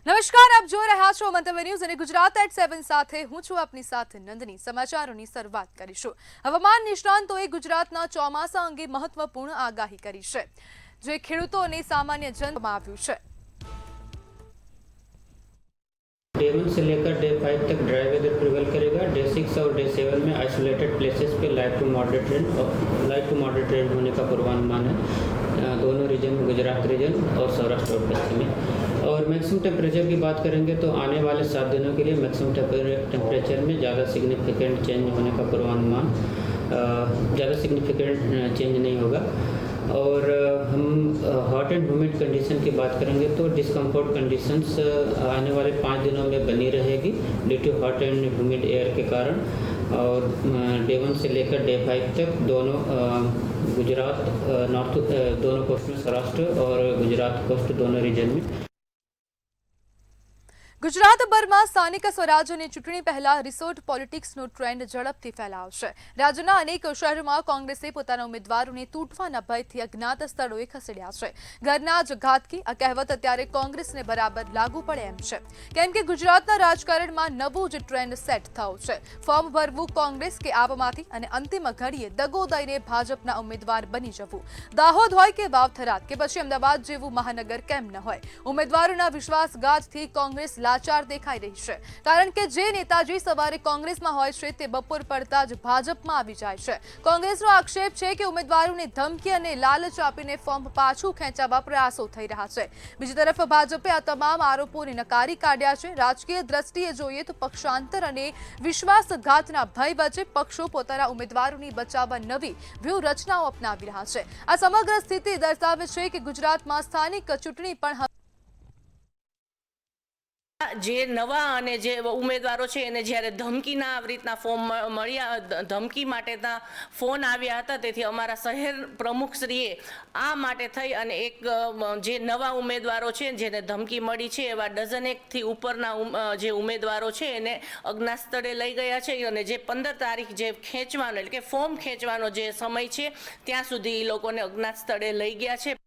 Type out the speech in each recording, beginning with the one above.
નમસ્કાર, આપ જોઈ રહ્યા છો મંતવ્ય ન્યૂઝ અને ગુજરાત એટ 7 સાથે હું છું આપની સાથે નંદની। સમાચારોની શરૂઆત કરીશું। હવામાન નિષ્ણાંતોએ ગુજરાતના ચોમાસા અંગે મહત્વપૂર્ણ આગાહી કરી છે, જે ખેડૂતોને સામાન્ય જનમાં આવ્યું છે। डे 1 से लेकर डे 5 तक ड्राई वेदर प्रिवेल करेगा। डे 6 और डे 7 में आइसोलेटेड प्लेसेस पे लाइट टू मॉडरेट रेन होने का पूर्वानुमान है दोनों रीजन, गुजरात रीजन और सौराष्ट्र और पश्चिमी। और मैक्सिमम टेम्परेचर की बात करेंगे तो आने वाले 7 दिनों के लिए मैक्सिमम टेम्परेचर में ज़्यादा सिग्निफिकेंट चेंज होने का पूर्वानुमान, ज़्यादा सिग्निफिकेंट चेंज नहीं होगा। और हम हॉट एंड ह्यूमिड कंडीशन की बात करेंगे तो डिस्कम्फर्ट कंडीशंस आने वाले 5 दिनों में बनी रहेगी due to hot and humid air के कारण। और डे 1 से लेकर डे 5 तक दोनों गुजरात दोनों कोस्ट में, सौराष्ट्र और गुजरात कोस्ट दोनों रीजन में। ગુજરાતભરમાં સ્થાનિક સ્વરાજ્યની ચૂંટણી પહેલા રિસોર્ટ પોલિટિક્સનો ટ્રેન્ડ ઝડપથી ફેલાવશે। રાજ્યના અનેક શહેરોમાં કોંગ્રેસે પોતાના ઉમેદવારોને તૂટવાના ભયથી અજ્ઞાત સ્થળોએ ખસેડ્યા છે। ઘરના જ ઘાતકી આ કહેવત અત્યારે કોંગ્રેસને બરાબર લાગુ પડે એમ છે, કેમ કે ગુજરાતના રાજકારણમાં નવું જ ટ્રેન્ડ સેટ થયો છે। ફોર્મ ભરવું કોંગ્રેસ કે આપમાંથી અને અંતિમ ઘડીએ દગો દઈને ભાજપના ઉમેદવાર બની જવું। દાહોદ હોય કે વાવથરાદ કે પછી અમદાવાદ જેવું મહાનગર કેમ ન હોય, ઉમેદવારોના વિશ્વાસઘાતથી કોંગ્રેસ લાચાર દેખાઈ રહી છે, કારણ કે જે નેતાજી સવારે કોંગ્રેસમાં હોય છે તે બપોર પડતા જ ભાજપમાં આવી જાય છે। કોંગ્રેસનો આક્ષેપ છે કે ઉમેદવારોને ધમકી અને લાલચ આપીને ફોર્મ પાછું ખેંચાવવા પ્રયાસો થઈ રહ્યા છે। બીજી તરફ ભાજપે આ તમામ આરોપોને નકારી કાઢ્યા છે। રાજકીય દ્રષ્ટિએ જોઈએ તો પક્ષાંતર અને વિશ્વાસઘાતના ભય વચ્ચે પક્ષો પોતાના ઉમેદવારોને બચાવવા નવી વ્યૂહરચનાઓ અપનાવી રહ્યા છે। આ સમગ્ર સ્થિતિ દર્શાવે છે કે ગુજરાતમાં સ્થાનિક ચૂંટણી પણ જે નવા અને જે ઉમેદવારો છે એને જ્યારે ધમકીના આવી રીતના ફોર્મ મળ્યા, ધમકી માટેના ફોન આવ્યા હતા, તેથી અમારા શહેર પ્રમુખશ્રીએ આ માટે થઈ અને એક જે નવા ઉમેદવારો છે જેને ધમકી મળી છે એવા ડઝનેકથી ઉપરના જે ઉમેદવારો છે એને અજ્ઞાત સ્થળે લઈ ગયા છે અને જે 15 તારીખ જે ખેંચવાનો એટલે કે ફોર્મ ખેંચવાનો જે સમય છે ત્યાં સુધી એ લોકોને અજ્ઞાત સ્થળે લઈ ગયા છે।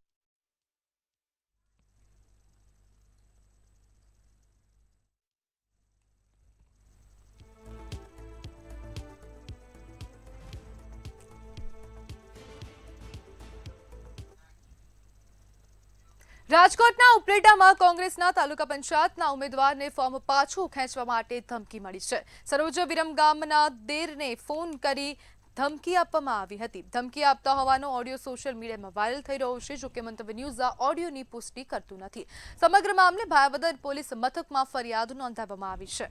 રાજકોટના ઉપલેટામાં કોંગ્રેસના તાલુકા પંચાયતના ઉમેદવારને ફોર્મ પાછું ખેંચવા માટે ધમકી મળી છે। સરોજ વિરમગામના દેરને ફોન કરી ધમકી આપવામાં આવી હતી। ધમકી આપતા હોવાનો ઓડિયો સોશિયલ મીડિયામાં વાયરલ થઈ રહ્યો છે। જોકે મંતવ્ય ન્યૂઝ આ ઓડિયોની પુષ્ટિ કરતું નથી। સમગ્ર મામલે ભાયાવદર પોલીસ મથકમાં ફરિયાદ નોંધાવવામાં આવી છે।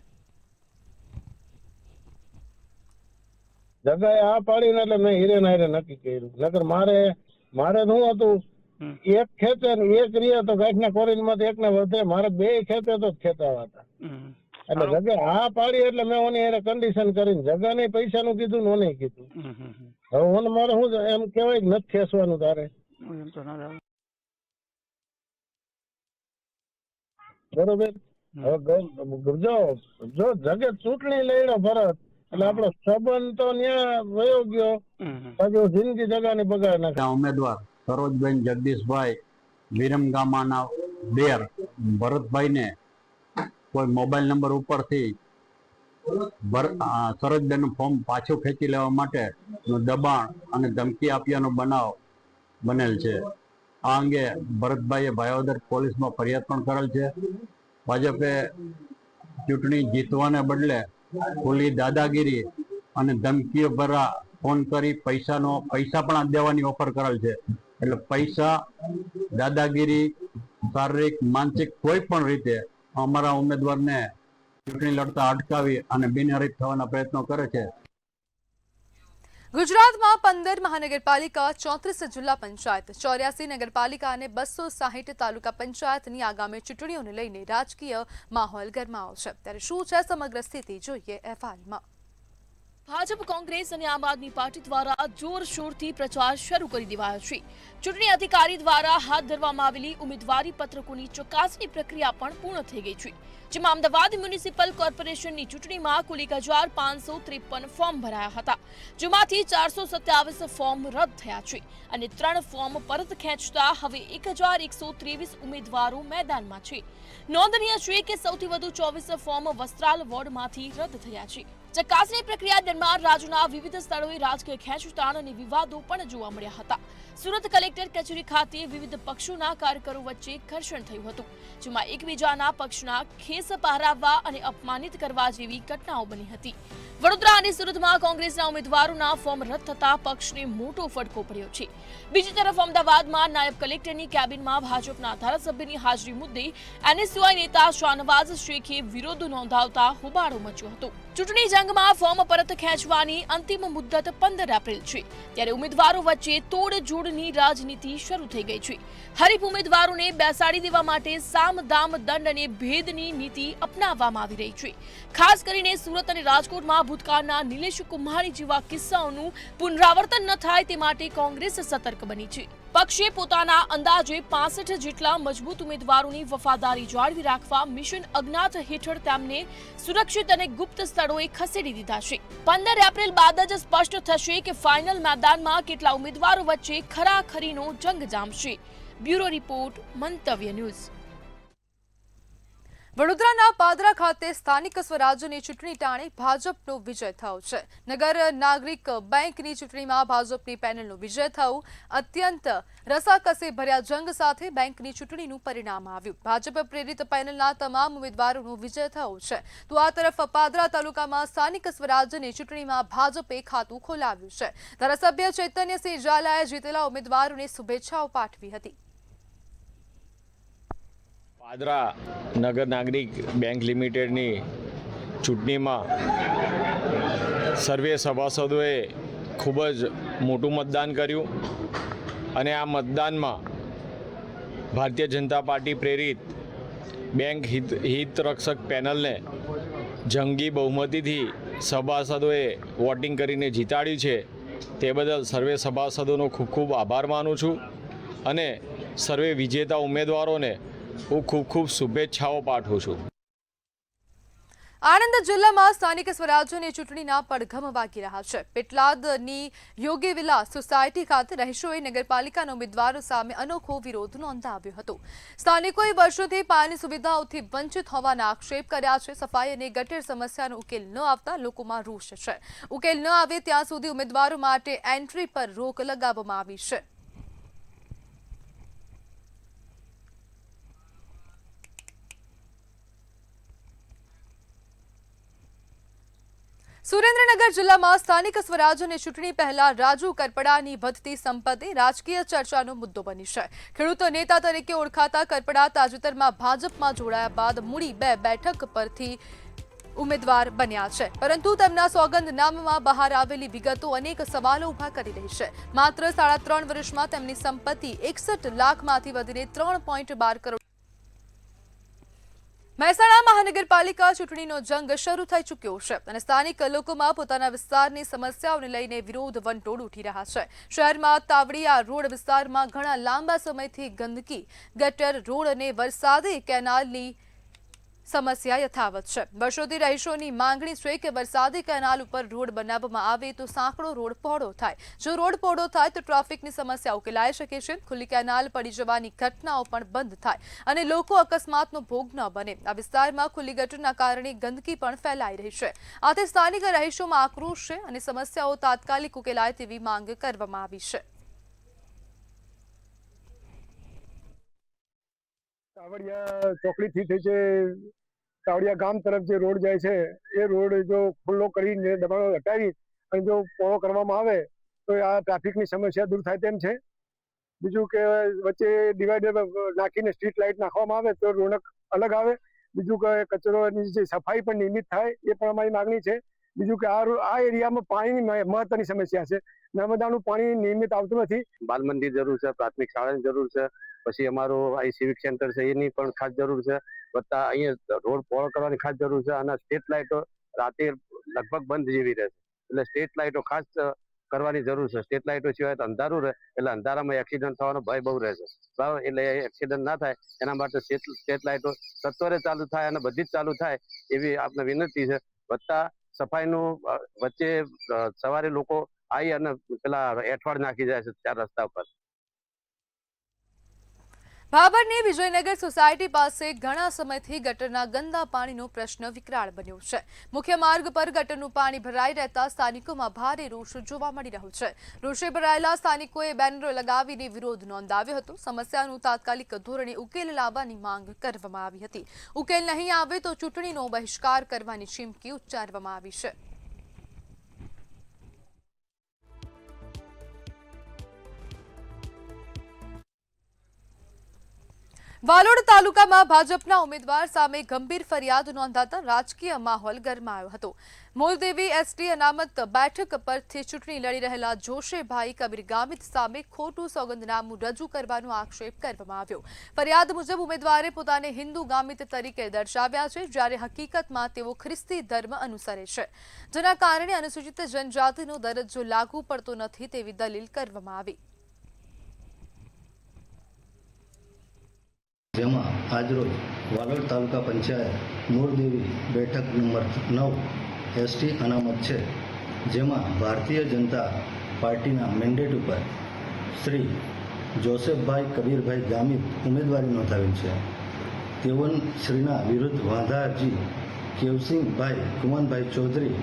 જગાએ આ પાડીને એટલે મેં હિરેન હારે નક્કી કર્યું, નકર મારે શું હતું, એક ખેંચે ને એક રીએ તો ગાંઠના કોરીન માંથી એક ને વધે, મારે બે ખેંચે તો ખેંચાવા હતા। એટલે જગે આ પાડી એટલે મેં ઓની એને કન્ડિશન કરીને જગાને પૈસાનું કીધું ને ઓને કીધું। હવે ઓને મારે શું એમ કેવાય નથી ખેંચવાનું તારે, બરોબર। હવે જો જગે ચૂંટણી લડ્યો ભરત એટલે આપણો સંબંધ તો ત્યાં વયો ગયો, પછી જિંદગી જગાની બગાડ નાખે। ઉમેદવાર સરોજબેન જગદીશભાઈ વિરમગામાના દેર ભરતભાઈને કોઈ મોબાઈલ નંબર ઉપરથી સરોજબેનનું ફોર્મ પાછું ખેંચી લેવા માટે દબાણ અને ધમકી આપ્યાનો બનાવ બનેલ છે। આ અંગે ભરતભાઈએ ભાયાવદર પોલીસમાં ફરિયાદ પણ કરેલ છે। ભાજપે ચૂંટણી જીતવાને બદલે ખુલ્લી દાદાગીરી અને ધમકીઓ ભરા ફોન કરી પૈસા પણ દેવાની ઓફર કરેલ છે। એટલે પૈસા, દાદાગીરી, શારીરિક, માનસિક કોઈ પણ રીતે અમારા ઉમેદવારને ચૂંટણી લડતા અટકાવી અને બિનહરીફ થવાના પ્રયત્નો કરે છે। ગુજરાતમાં 15 મહાનગરપાલિકા, 34 જિલ્લા પંચાયત, 84 નગરપાલિકા અને 260 તાલુકા પંચાયતની આગામી ચૂંટણીઓને લઈને રાજકીય માહોલ ગરમાયો છે। ત્યારે શું છે સમગ્ર સ્થિતિ, જોઈએ અહેવાલમાં। ભાજપ, કોંગ્રેસ અને આમ આદમી પાર્ટી દ્વારા જોરશોરથી પ્રચાર શરૂ કરી દેવાયો છે. ચૂંટણી અધિકારી દ્વારા હાથ ધરવામાં આવેલી ઉમેદવારી પત્રકોની ચકાસણી પ્રક્રિયા પણ પૂર્ણ થઈ ગઈ છે. જેમાં અમદાવાદ મ્યુનિસિપલ કોર્પોરેશનની ચૂંટણીમાં કુલ 1553 ફોર્મ ભરાયા હતા, જેમાંથી 427 ફોર્મ રદ થયા છે અને 3 ફોર્મ પરત ખેંચતા હવે 1123 ઉમેદવારો મેદાનમાં છે. નોંધનીય છે કે સૌથી વધુ 24 ફોર્મ વસ્ત્રાલ વોર્ડમાંથી રદ થયા છે. ચકાસણી પ્રક્રિયા દરમિયાન રાજ્યના વિવિધ સ્થળોએ રાજકીય ખેંચતાણ અને વિવાદો પણ જોવા મળ્યા હતા. સુરત કલેક્ટર કચેરી ખાતે વિવિધ પક્ષોના કાર્યકરો વચ્ચે ઘર્ષણ થયું હતું, જેમાં એકબીજાના પક્ષના ખેસ પહેરાવવા અને અપમાનિત કરવા જેવી ઘટનાઓ બની હતી. વડોદરા અને સુરતમાં કોંગ્રેસના ઉમેદવારોના ફોર્મ રદ થતા પક્ષને મોટો ફટકો પડ્યો છે. બીજી તરફ અમદાવાદમાં નાયબ કલેક્ટરની કેબિનમાં ભાજપના ધારાસભ્યની હાજરી મુદ્દે એનએસયુઆઈ નેતા શાનવાઝ શેખે વિરોધ નોંધાવતા હોબાળો મચ્યો હતો. ચૂંટણી જંગમાં ફોર્મ પરત ખેંચવાની અંતિમ મુદત 15 એપ્રિલ છે, ત્યારે ઉમેદવારો વચ્ચે તોડજોડની રાજનીતિ શરૂ થઈ ગઈ છે. હરીફ ઉમેદવારોને બેસાડી દેવા માટે સામ દામ દંડ અને ભેદની નીતિ અપનાવવામાં આવી રહી છે. ખાસ કરીને સુરત અને રાજકોટમાં ભૂતકાળના નિલેશ કુમારી જેવા કિસ્સાઓનું પુનરાવર્તન ન થાય તે માટે કોંગ્રેસ સતર્ક બની છે. પક્ષે પોતાના અંદાજે 65 જેટલા મજબૂત ઉમેદવારોની વફાદારી જાળવી રાખવા મિશન અજ્ઞાત હેઠળ તેમને સુરક્ષિત અને ગુપ્ત સ્થળોએ ખસેડી દીધા છે. 15 એપ્રિલ બાદ જ સ્પષ્ટ થશે કે ફાઇનલ મેદાનમાં કેટલા ઉમેદવારો વચ્ચે ખરાખરીનો જંગ જામશે. બ્યુરો રિપોર્ટ, મંતવ્ય ન્યૂઝ. વડોદરાના પાદરા ખાતે સ્થાનિક સ્વરાજ્યની ચૂંટણી ટાણે ભાજપનો વિજય થયો છે. નગર નાગરિક બેંકની ચૂંટણીમાં ભાજપની પેનલનો વિજય થયો. અત્યંત રસાકસે ભર્યા જંગ સાથે બેંકની ચૂંટણીનું પરિણામ આવ્યું. ભાજપ પ્રેરિત પેનલના તમામ ઉમેદવારોનો વિજય થયો છે. તો આ તરફ પાદરા તાલુકામાં સ્થાનિક સ્વરાજ્યની ચૂંટણીમાં ભાજપે ખાતું ખોલાવ્યું છે. ધારાસભ્ય ચૈતન્યસિંહ ઝાલાએ જીતેલા ઉમેદવારોને શુભેચ્છાઓ પાઠવી હતી. પાદરા નગર નાગરિક બેંક લિમિટેડની ચૂંટણીમાં સર્વે સભાસદોએ ખૂબ જ મોટું મતદાન કર્યું અને આ મતદાનમાં ભારતીય જનતા પાર્ટી પ્રેરિત બેંક હિતરક્ષક પેનલને જંગી બહુમતીથી સભાસદોએ વોટિંગ કરીને જીતાડ્યું છે. તે બદલ સર્વે સભાસદોનો ખૂબ ખૂબ આભાર માનું છું અને સર્વે વિજેતા ઉમેદવારોને હું ખૂબ શુભેચ્છાઓ પાઠવું છું. આણંદ જિલ્લામાં સ્થાનિક સ્વરાજ્યની ચૂંટણીના પડઘમ વાગી રહ્યા છે. પેટલાદની યોગી વિલાસ સોસાયટી ખાતે રહીશોએ નગરપાલિકાના ઉમેદવારો સામે અનોખો વિરોધ નોંધાવ્યો હતો. સ્થાનિકોએ વર્ષોથી પાણી સુવિધાઓથી વંચિત હોવાના આક્ષેપ કર્યા છે. સફાઈ અને ગટર સમસ્યાનો ઉકેલ ન આવતા લોકોમાં રોષ છે. ઉકેલ ન આવે ત્યાં સુધી ઉમેદવારો માટે એન્ટ્રી પર રોક લગાવવામાં આવી છે. સુરેન્દ્રનગર જિલ્લામાં સ્થાનિક સ્વરાજ્યની ચૂંટણી પહેલા રાજુ કરપડાની વધતી સંપત્તિ રાજકીય ચર્ચાનો મુદ્દો બની છે. ખેડૂત નેતા તરીકે ઓળખાતા કરપડા તાજેતરમાં ભાજપમાં જોડાયા બાદ મૂડી 2 બેઠક પરથી ઉમેદવાર બન્યા છે, પરંતુ તેમના સોગંદનામામાં બહાર આવેલી વિગતો અનેક સવાલો ઉભા કરી રહી છે. માત્ર 3.5 વર્ષમાં તેમની સંપત્તિ 61 લાખમાંથી વધીને 3.12 કરોડ. મહેસાણા મહાનગરપાલિકા ચૂંટણીનો જંગ શરૂ થઈ ચૂક્યો છે અને સ્થાનિક લોકોમાં પોતાના વિસ્તારની સમસ્યાઓને લઈને વિરોધ વંટોળ ઉઠી રહ્યા છે. શહેરમાં તાવડિયા રોડ વિસ્તારમાં ઘણા લાંબા સમયથી ગંદકી, ગટર, રોડ અને વરસાદી કેનાલની સમસ્યા યથાવત છે. વર્ષોથી રહીશોની માંગણી છે કે વરસાદી કેનાલ ઉપર રોડ બનાવવામાં આવે તો સાંકડો રોડ પહોળો થાય. જો રોડ પહોળો થાય તો ટ્રાફિકની સમસ્યા ઉકેલાઈ શકે છે. ખુલ્લી કેનાલ પડી જવાની ઘટનાઓ પણ બંધ થાય અને લોકો અકસ્માતનો ભોગ ન બને. આ વિસ્તારમાં ખુલ્લી ગટરના કારણે ગંદકી પણ ફેલાઈ રહી છે. આથી સ્થાનિક રહીશોમાં આક્રોશ છે અને સમસ્યાઓ તાત્કાલિક ઉકેલાય તેવી માંગ કરવામાં આવી છે. તાવડિયા ચોકડીથી થઈ છે તાવડિયા ગામ તરફ જે રોડ જાય છે એ રોડ જો ખુલ્લો કરીને દબાણો હટાવી અને જો પહોળો કરવામાં આવે તો આ ટ્રાફિકની સમસ્યા દૂર થાય તેમ છે. બીજું કે વચ્ચે ડિવાઈડર નાખીને સ્ટ્રીટ લાઇટ નાખવામાં આવે તો રોનક અલગ આવે. બીજું કે કચરોની જે સફાઈ પણ નિયમિત થાય એ પણ અમારી માગણી છે. બીજું કે આ એરિયામાં પાણીની મહત્વની સમસ્યા છે. નર્મદાનું પાણી નિયમિત આવતું નથી. બાલ મંદિર જરૂર છે, પ્રાથમિક શાળાની જરૂર છે, પછી અમારું અહીં સિવિક સેન્ટર છે એની પણ ખાસ જરૂર છે. વત્તા અહીંયા રોડ પહોળો કરવાની ખાસ જરૂર છે અને સ્ટ્રીટ લાઇટો રાતે લગભગ બંધ જેવી રહેશે. એટલે સ્ટ્રીટ લાઇટો ખાસ કરવાની જરૂર છે. સ્ટ્રીટ લાઇટો સિવાય તો અંધારું રહે એટલે અંધારામાં એક્સિડન્ટ થવાનો ભય બહુ રહે છે. બરાબર, એટલે એક્સિડન્ટ ના થાય એના માટે સ્ટ્રીટ લાઇટો સત્વરે ચાલુ થાય અને બધી જ ચાલુ થાય એવી આપને વિનંતી છે. વત્તા સફાઈનું વચ્ચે સવારે લોકો આવી અને પેલા એઠવાડ નાખી જાય છે 4 રસ્તા પર. ભાભરની વિજયનગર સોસાયટી પાસે ઘણા સમયથી ગટરના ગંદા પાણીનો પ્રશ્ન વિકરાળ બન્યો છે. મુખ્ય માર્ગ પર ગટરનું પાણી ભરાઈ રહેતા સ્થાનિકોમાં ભારે રોષ જોવા મળી રહ્યો છે. રોષે ભરાયેલા સ્થાનિકોએ બેનરો લગાવીને વિરોધ નોંધાવ્યો હતો. સમસ્યાનું તાત્કાલિક ધોરણે ઉકેલ લાવવાની માંગ કરવામાં આવી હતી. ઉકેલ નહીં આવે તો ચૂંટણીનો બહિષ્કાર કરવાની ચીમકી ઉચ્ચારવામાં આવી છે. વાલોડ તાલુકામાં ભાજપના ઉમેદવાર સામે ગંભીર ફરિયાદ નોંધાતા રાજકીય માહોલ ગરમાયો હતો. મોરદેવી એસટી અનામત બેઠક પરથી ચૂંટણી લડી રહેલા જોશેભાઈ કબીર ગામિત સામે ખોટું સોગંદનામું રજૂ કરવાનો આક્ષેપ કરવામાં આવ્યો. ફરિયાદ મુજબ ઉમેદવારે પોતાને હિન્દુ ગામિત તરીકે દર્શાવ્યા છે, જ્યારે હકીકતમાં તેઓ ખ્રિસ્તી ધર્મ અનુસરે છે, જેના કારણે અનુસૂચિત જનજાતિનો દરજ્જો લાગુ પડતો નથી તેવી દલીલ કરવામાં આવી. જેમાં આજરોજ વાલોડ તાલુકા પંચાયત મોરદેવી બેઠક નંબર 9 એસટી અનામત છે, જેમાં ભારતીય જનતા પાર્ટીના મેન્ડેટ ઉપર શ્રી જોસેફભાઈ કબીરભાઈ ગામિત ઉમેદવારી નોંધાવેલ છે. તેઓ શ્રીના વિરુદ્ધ વાંધાજી કેવસિંહભાઈ કુમનભાઈ ચૌધરી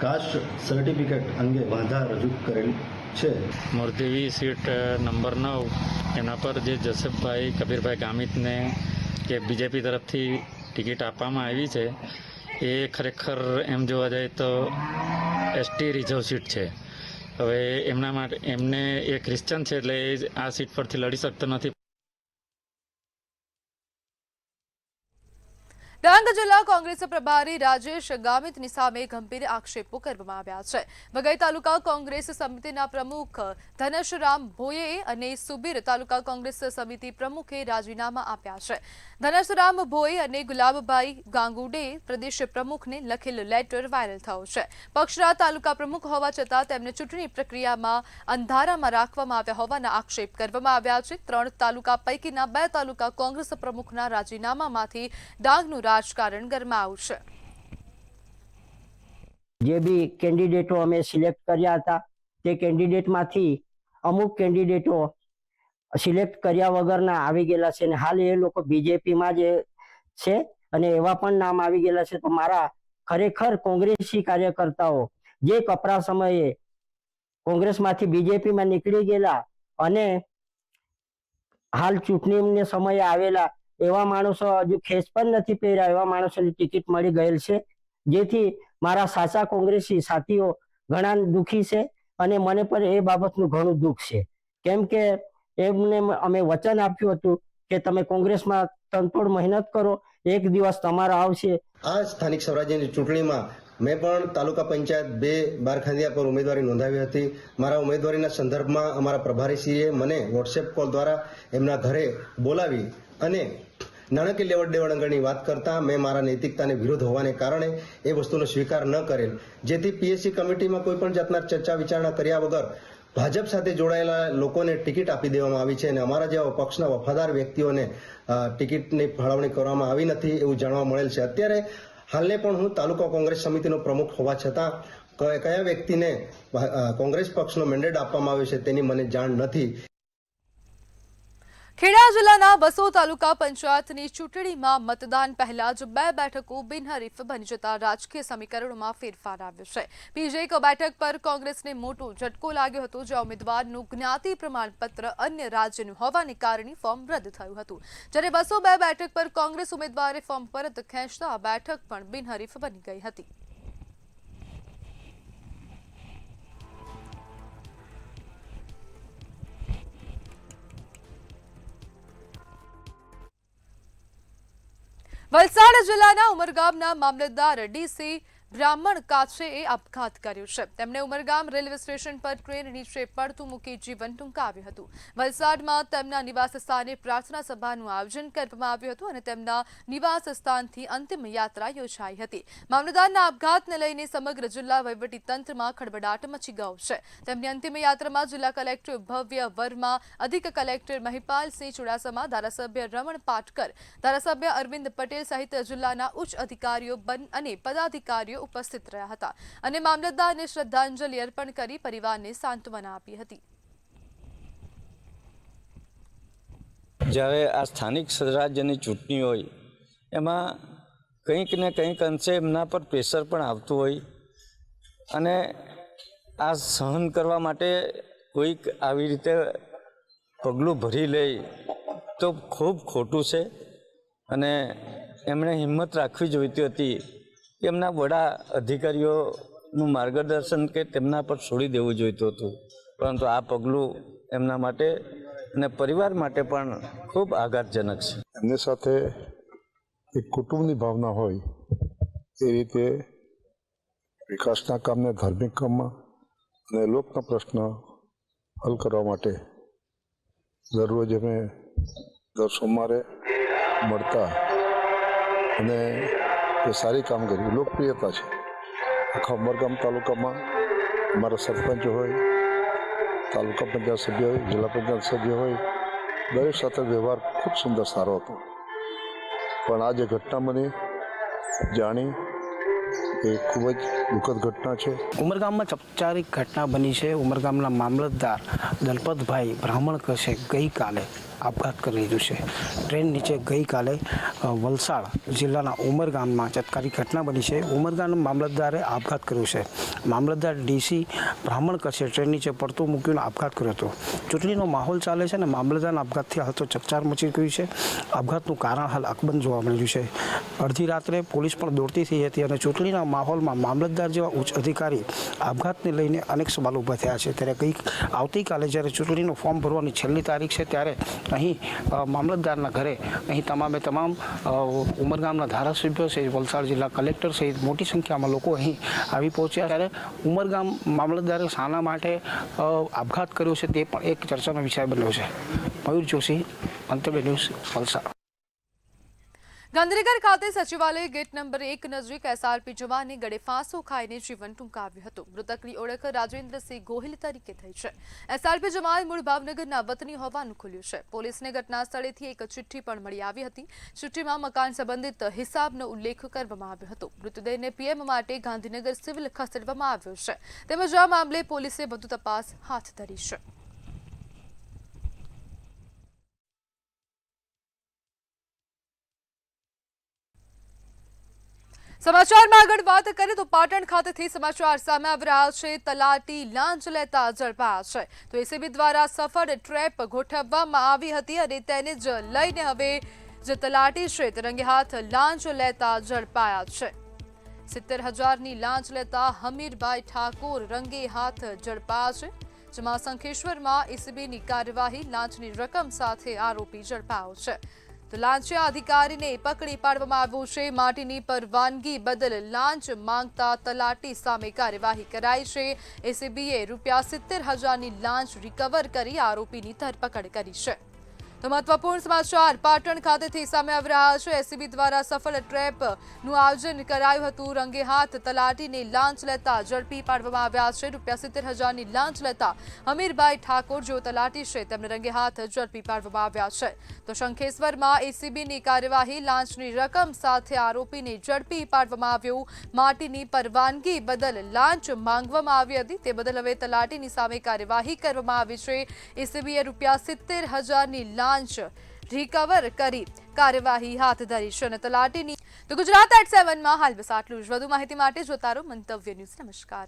કાસ્ટ સર્ટિફિકેટ અંગે વાંધા રજૂ કરેલ છે. મોરદેવી સીટ નંબર 9 એના પર જે જોસેફભાઈ કબીરભાઈ ગામિતને કે બીજેપી તરફથી ટિકિટ આપવામાં આવી છે, એ ખરેખર એમ જોવા જાય તો એસટી રિઝર્વ સીટ છે. હવે એમના માટે એમને એ ક્રિશ્ચન છે એટલે એ આ સીટ પરથી લડી શકતો નથી. ડાંગ જિલ્લા કોંગ્રેસ પ્રભારી રાજેશ ગામિતની સામે ગંભીર આક્ષેપો કરવામાં આવ્યા છે. વઘઈ તાલુકા કોંગ્રેસ સમિતિના પ્રમુખ ધનશરામ ભોઈએ અને સુબીર તાલુકા કોંગ્રેસ સમિતિ પ્રમુખે રાજીનામા આપ્યા છે. ધનશરામ ભોઈ અને ગુલાબભાઈ ગાંગુડે પ્રદેશ પ્રમુખને લખેલ લેટર વાયરલ થયો છે. પક્ષના તાલુકા પ્રમુખ હોવા છતાં તેમને ચૂંટણી પ્રક્રિયામાં અંધારામાં રાખવામાં આવ્યા હોવાના આક્ષેપ કરવામાં આવ્યા છે. 3 તાલુકા પૈકીના 2 તાલુકા કોંગ્રેસ પ્રમુખના રાજીનામામાંથી ડાંગનું રાજકારણ ગરમાયું છે. જે બી કેન્ડિડેટો અમે સિલેક્ટ કર્યા હતા તે કેન્ડિડેટમાંથી અમુક કેન્ડિડેટો સિલેક્ટ કર્યા વગરના આવી ગયેલા છે અને હાલ એ લોકો બીજેપીમાં જ છે અને એવા પણ નામ આવી ગયેલા છે. તો મારા ખરેખર કોંગ્રેસી કાર્યકર્તાઓ જે કપરા સમયે કોંગ્રેસમાંથી બીજેપીમાં નીકળી ગયેલા અને હાલ ચૂંટણીને સમયે આવેલા એવા માણસો હજુ ખેસ પણ નથી પહેર્યા એવા માણસોની ટિકિટ મળી ગયેલ છે, જેથી મારા સાચા કોંગ્રેસી સાથીઓ ઘણા દુઃખી છે અને મને પણ એ બાબતનું ઘણું દુઃખ છે. કેમ કે એમને અમે વચન આપ્યું હતું કે તમે કોંગ્રેસમાં તનતોડ મહેનત કરો, એક દિવસ તમારા આવશે. આ સ્થાનિક સ્વરાજ્યની ચૂંટણીમાં મેં પણ તાલુકા પંચાયત 2 બારખાંદિયા પર ઉમેદવારી નોંધાવી હતી. મારા ઉમેદવારીના સંદર્ભમાં અમારા પ્રભારીશ્રીએ મને વોટ્સએપ કોલ દ્વારા એમના ઘરે બોલાવી અને નાણાકીય લેવડ દેવડ અંગેની વાત કરતા મેં મારા નૈતિકતાને વિરોધ હોવાને કારણે એ વસ્તુનો સ્વીકાર ન કરેલ, જેથી પીએસસી કમિટીમાં કોઈ પણ જાતના ચર્ચા વિચારણા કર્યા વગર ભાજપ સાથે જોડાયેલા લોકોને ટિકિટ આપી દેવામાં આવી છે અને અમારા જેવા પક્ષના વફાદાર વ્યક્તિઓને ટિકિટની ફાળવણી કરવામાં આવી નથી એવું જાણવા મળેલ છે. અત્યારે હાલને પણ હું તાલુકા કોંગ્રેસ સમિતિનો પ્રમુખ હોવા છતાં કયા વ્યક્તિને કોંગ્રેસ પક્ષનો મેન્ડેટ આપવામાં આવ્યો છે તેની મને જાણ નથી. ખેડા જિલ્લાના બસો તાલુકા પંચાયતની ચૂંટણીમાં મતદાન પહેલા જ 2 બેઠકો બિનહરીફ બની જતા રાજકીય સમીકરણોમાં ફેરફાર આવ્યો છે. બીજી એક બેઠક પર કોંગ્રેસને મોટો ઝટકો લાગ્યો હતો, જ્યાં ઉમેદવારનું જ્ઞાતિ પ્રમાણપત્ર અન્ય રાજ્યનું હોવાને કારણે ફોર્મ રદ થયું હતું. જ્યારે 202 બેઠક પર કોંગ્રેસ ઉમેદવારે ફોર્મ પરત ખેંચતા આ બેઠક પણ બિનહરીફ બની ગઈ હતી. વલસાડ જિલ્લાના ઉમરગામના મામલતદાર ડીસી બ્રાહ્મણ કાછેએ આપઘાત કર્યો છે. તેમણે ઉમરગામ રેલવે સ્ટેશન પર ટ્રેન નીચે પડતું મૂકી જીવન ટૂંકાવ્યું હતું. વલસાડમાં તેમના નિવાસ સ્થાને પ્રાર્થના સભાનું આયોજન કરવામાં આવ્યું હતું અને તેમના નિવાસ સ્થાનથી અંતિમ યાત્રા યોજાઈ હતી. મામલતદારના આપઘાતને લઈને સમગ્ર જિલ્લા વહીવટી તંત્રમાં ખળબળાટ મચી ગયો છે. તેમની અંતિમ યાત્રામાં જિલ્લા કલેક્ટર ભવ્ય વર્મા, અધિક કલેક્ટર મહિપાલસિંહ ચુડાસમા, ધારાસભ્ય રમણ પાટકર, ધારાસભ્ય અરવિંદ પટેલ સહિત જિલ્લાના ઉચ્ચ અધિકારીઓ અને પદાધિકારીઓ ઉપસ્થિત રહ્યા હતા અને મામલતદારને શ્રદ્ધાંજલિ અર્પણ કરી પરિવારને સાંત્વના આપી હતી. જ્યારે આ સ્થાનિક સ્વરાજ્યની ચૂંટણી હોય એમાં કંઈક ને કંઈક અંશે એમના પર પ્રેશર પણ આવતું હોય અને આ સહન કરવા માટે કોઈક આવી રીતે પગલું ભરી લે તો ખૂબ ખોટું છે અને એમણે હિંમત રાખવી જોઈતી હતી કે એમના વડા અધિકારીઓનું માર્ગદર્શન કે તેમના પર છોડી દેવું જોઈતું હતું, પરંતુ આ પગલું એમના માટે અને પરિવાર માટે પણ ખૂબ આઘાતજનક છે. એમની સાથે એક કુટુંબની ભાવના હોય એ રીતે વિકાસના કામને ધાર્મિક કામમાં અને લોકના પ્રશ્ન હલ કરવા માટે દરરોજ અમે દર સોમવારે મળતા અને એ સારી કામગીરી લોકપ્રિયતા છે. આખા ઉમરગામ તાલુકામાં અમારા સરપંચ હોય, તાલુકા પંચાયત સભ્ય હોય, જિલ્લા પંચાયત સભ્ય હોય, દરેક સાથે વ્યવહાર ખૂબ સુંદર સારો હતો. પણ આ જે ઘટના બની જાણી એ ખૂબ જ દુઃખદ ઘટના છે. ઉમરગામમાં ચકચારિક ઘટના બની છે. ઉમરગામના મામલતદાર દલપતભાઈ બ્રાહ્મણ કશે ગઈકાલે આપઘાત કરી લીધું છે. ટ્રેન નીચે ગઈકાલે વલસાડ જિલ્લાના ઉમરગામમાં ચટકારી ઘટના બની છે. ઉમરગામના મામલતદારે આપઘાત કર્યો છે. મામલતદાર ડીસી બ્રાહ્મણ કશે ટ્રેન નીચે પડતું મૂક્યું આપઘાત કર્યો હતો. ચૂંટણીનો માહોલ ચાલે છે અને મામલતદારના આપઘાતથી હાલ તો ચકચાર મચી ગયું છે. આપઘાતનું કારણ હાલ અકબંધ જોવા મળ્યું છે. અડધી રાત્રે પોલીસ પણ દોડતી થઈ હતી અને ચૂંટણીના માહોલમાં મામલતદાર જેવા ઉચ્ચ અધિકારી આપઘાતને લઈને અનેક સવાલો ઊભા થયા છે. ત્યારે આવતીકાલે જ્યારે ચૂંટણીનું ફોર્મ ભરવાની છેલ્લી તારીખ છે ત્યારે અહીં મામલતદારના ઘરે અહીં તમામ ઉમરગામના ધારાસભ્યો છે, વલસાડ જિલ્લા કલેક્ટર સહિત મોટી સંખ્યામાં લોકો અહીં આવી પહોંચ્યા. ત્યારે ઉમરગામ મામલતદારે શાના માટે આપઘાત કર્યો છે તે પણ એક ચર્ચાનો વિષય બન્યો છે. મયુર જોશી, અંતર્બે ન્યૂઝ, વલસાડ. ગાંધીનગર ખાતે સચિવાલય ગેટ નંબર 1 નજીક એસઆરપી જવાને ગળે ફાંસો ખાઈને જીવન ટૂંકાવ્યું હતું. મૃતકની ઓળખ રાજેન્દ્રસિંહ ગોહિલ તરીકે થઈ છે. એસઆરપી જવાન મૂળ ભાવનગરના વતની હોવાનું ખુલ્યું છે. પોલીસને ઘટના સ્થળેથી એક ચિઠ્ઠી પણ મળી આવી હતી. ચિઠ્ઠીમાં મકાન સંબંધિત હિસાબનો ઉલ્લેખ કરવામાં આવ્યો હતો. મૃતદેહને પીએમ માટે ગાંધીનગર સિવિલ ખસેડવામાં આવ્યો છે. તેમજ આ મામલે પોલીસે વધુ તપાસ હાથ ધરી છે. સમાચારમાં આગળ વાત કરીએ તો પાટણ ખાતેથી સમાચાર સામે આવી રહ્યા છે. તલાટી લાંચ લેતા ઝડપાયા છે. તો એસીબી દ્વારા સફળ ટ્રેપ ગોઠવવામાં આવી હતી અને તેને જ લઈને હવે જે તલાટી છે તે રંગે હાથ લાંચ લેતા ઝડપાયા છે. 70,000ની લાંચ લેતા હમીરભાઈ ઠાકોર રંગે હાથ ઝડપાયા છે. જેમાં શંખેશ્વરમાં એસીબીની કાર્યવાહી, લાંચની રકમ સાથે આરોપી ઝડપાયો છે. તો લાંચિયા અધિકારીને પકડી પાડવામાં આવ્યો છે. માટીની પરવાનગી બદલ લાંચ માંગતા તલાટી સામે કાર્યવાહી કરાઈ છે. એસીબીએ ₹70,000ની લાંચ રિકવર કરી આરોપીની ધરપકડ કરી છે. તો મહત્વપૂર્ણ સમાચાર પાટણ ખાતેથી સામે આવી રહ્યા છે. એસીબી દ્વારા સફળ ટ્રેપનું આયોજન કરાયું હતું. રંગે હાથ તલાટીને લાંચ લેતા ઝડપી પાડવામાં આવ્યા છે. ₹70,000ની લાંચ લેતા હમીરભાઈ ઠાકોર જેઓ તલાટી છે તેમને રંગે હાથ ઝડપી પાડવામાં આવ્યા છે. તો શંખેશ્વરમાં એસીબીની કાર્યવાહી, લાંચની રકમ સાથે આરોપીને ઝડપી પાડવામાં આવ્યો. માટીની પરવાનગી બદલ લાંચ માંગવામાં આવી હતી તે બદલ હવે તલાટીની સામે કાર્યવાહી કરવામાં આવી છે. એસીબીએ ₹70,000ની લાંચ રિકવર કરી કાર્યવાહી હાથ ધરી છે અને તલાટીની. તો ગુજરાત@7માં હાલ બસ આટલું જ. વધુ માહિતી માટે જોતા રહો મંતવ્ય ન્યૂઝ. નમસ્કાર.